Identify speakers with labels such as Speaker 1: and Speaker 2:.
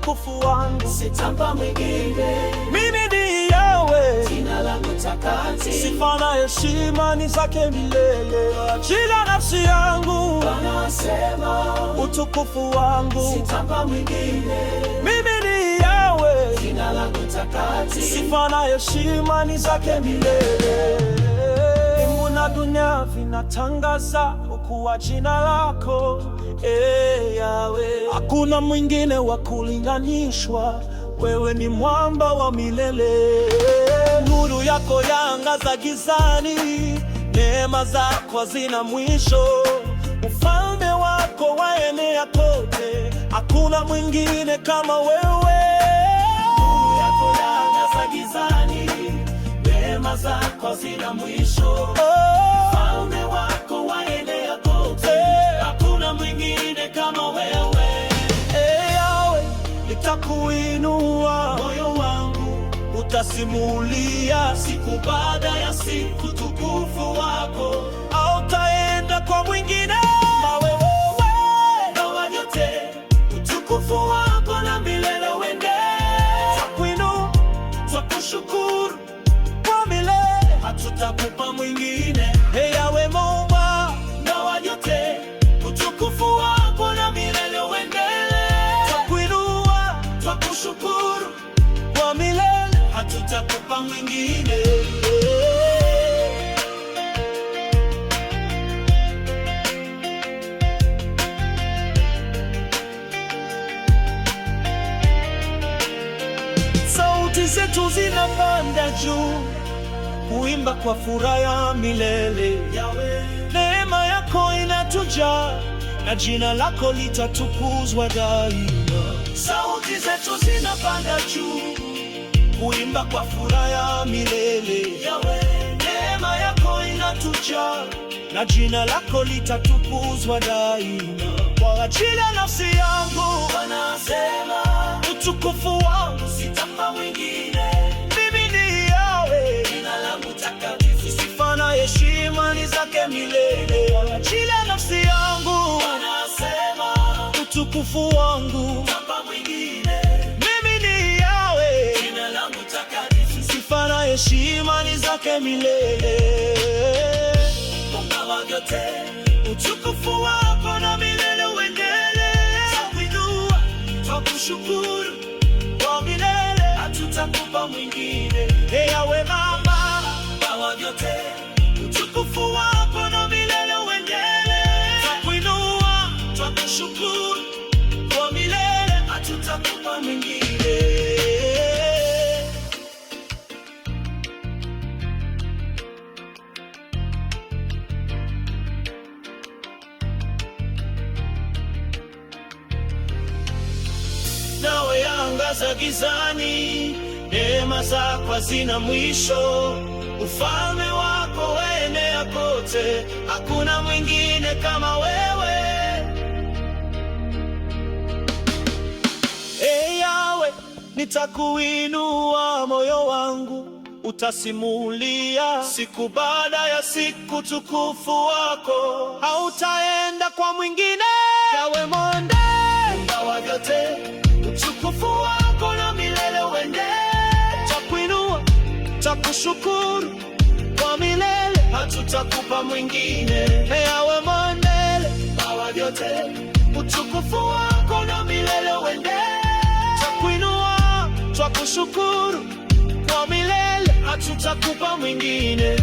Speaker 1: utukufu wangu,
Speaker 2: sitampa mwingine.
Speaker 1: Mimi ni Yahweh,
Speaker 2: jina langu takatifu,
Speaker 1: sifa na heshima ni zake milele. Jina nafsi yangu,
Speaker 2: Bwana asema,
Speaker 1: utukufu wangu,
Speaker 2: sitampa mwingine.
Speaker 1: Mimi ni Yahweh,
Speaker 2: jina langu takatifu,
Speaker 1: sifa na heshima ni zake milele. Mbingu na dunia vinatangaza ukuu wa jina lako, Yahweh. Hakuna mwingine wa kulinganishwa, wewe ni mwamba wa milele. Nuru yako yaangaza gizani, neema zako hazina mwisho. Ufalme wako waenea kote, hakuna mwingine kama wewe.
Speaker 2: Nuru yako yaangaza gizani, neema zako hazina mwisho. Ufalme wako waenea kote, hakuna mwingine kama wewe.
Speaker 1: Yahweh, nitakuinua,
Speaker 2: Moyo wangu
Speaker 1: utasimulia
Speaker 2: siku baada ya siku tukufu wako.
Speaker 1: hautaenda kwa mwingine kama wewe.
Speaker 2: Ingawa yote utukufu wako na milele uende.
Speaker 1: Twakuinua,
Speaker 2: Twakushukuru
Speaker 1: kwa milele
Speaker 2: hatutakupa mwingine.
Speaker 1: Yahweh Muumba.
Speaker 2: Ingawa yote utukufu wako na milele uendele.
Speaker 1: Twakuinua,
Speaker 2: Twakushukuru
Speaker 1: kwa milele
Speaker 2: hatutakupa mwingine.
Speaker 1: Sauti zetu zinapanda juu, kuimba kwa furaha ya milele.
Speaker 2: Yahweh,
Speaker 1: Neema yako inatujaa, na jina lako litatukuzwa daima.
Speaker 2: sauti zetu zinapanda juu,
Speaker 1: Kuimba kwa furaha ya milele.
Speaker 2: Yahweh,
Speaker 1: Neema yako inatujaa, na jina lako litatukuzwa daima. Kwa ajili ya nafsi yangu,
Speaker 2: Bwana asema,
Speaker 1: utukufu wangu,
Speaker 2: sitampa mwingine.
Speaker 1: mimi ni Yahweh,
Speaker 2: Jina langu takatifu,
Speaker 1: sifa na heshima ni zake milele. Kwa ajili ya nafsi yangu,
Speaker 2: Bwana asema,
Speaker 1: utukufu wangu,
Speaker 2: sitampa mwingine.
Speaker 1: mimi ni Yahweh,
Speaker 2: Jina langu takatifu,
Speaker 1: sifa na heshima ni zake milele.
Speaker 2: ingawa vyote
Speaker 1: Utukufu wako na milele uendele.
Speaker 2: twakuinua, twakushukuru
Speaker 1: Kwa milele
Speaker 2: hatutakupa mwingine.
Speaker 1: Yahweh Baba,
Speaker 2: Ingawa vyote
Speaker 1: utukufu wako na milele uendele.
Speaker 2: twakuinua, twakushukuru
Speaker 1: Kwa milele
Speaker 2: hatutakupa mwingine.
Speaker 1: nawe yaangaza gizani, neema zako hazina mwisho. Ufalme wako waenea kote, hakuna mwingine kama wewe. Yahweh, nitakuinua, moyo wangu utasimulia siku baada ya siku tukufu wako. Hautaenda kwa mwingine, Yahweh Monde.
Speaker 2: Ingawa vyote utukufu wako na milele uende.
Speaker 1: Twakuinua, twakushukuru kwa milele,
Speaker 2: Hatutakupa mwingine.
Speaker 1: Yahweh Monde.
Speaker 2: Ingawa vyote utukufu wako na milele uende.
Speaker 1: Twakuinua, twakushukuru kwa milele,
Speaker 2: Hatutakupa mwingine.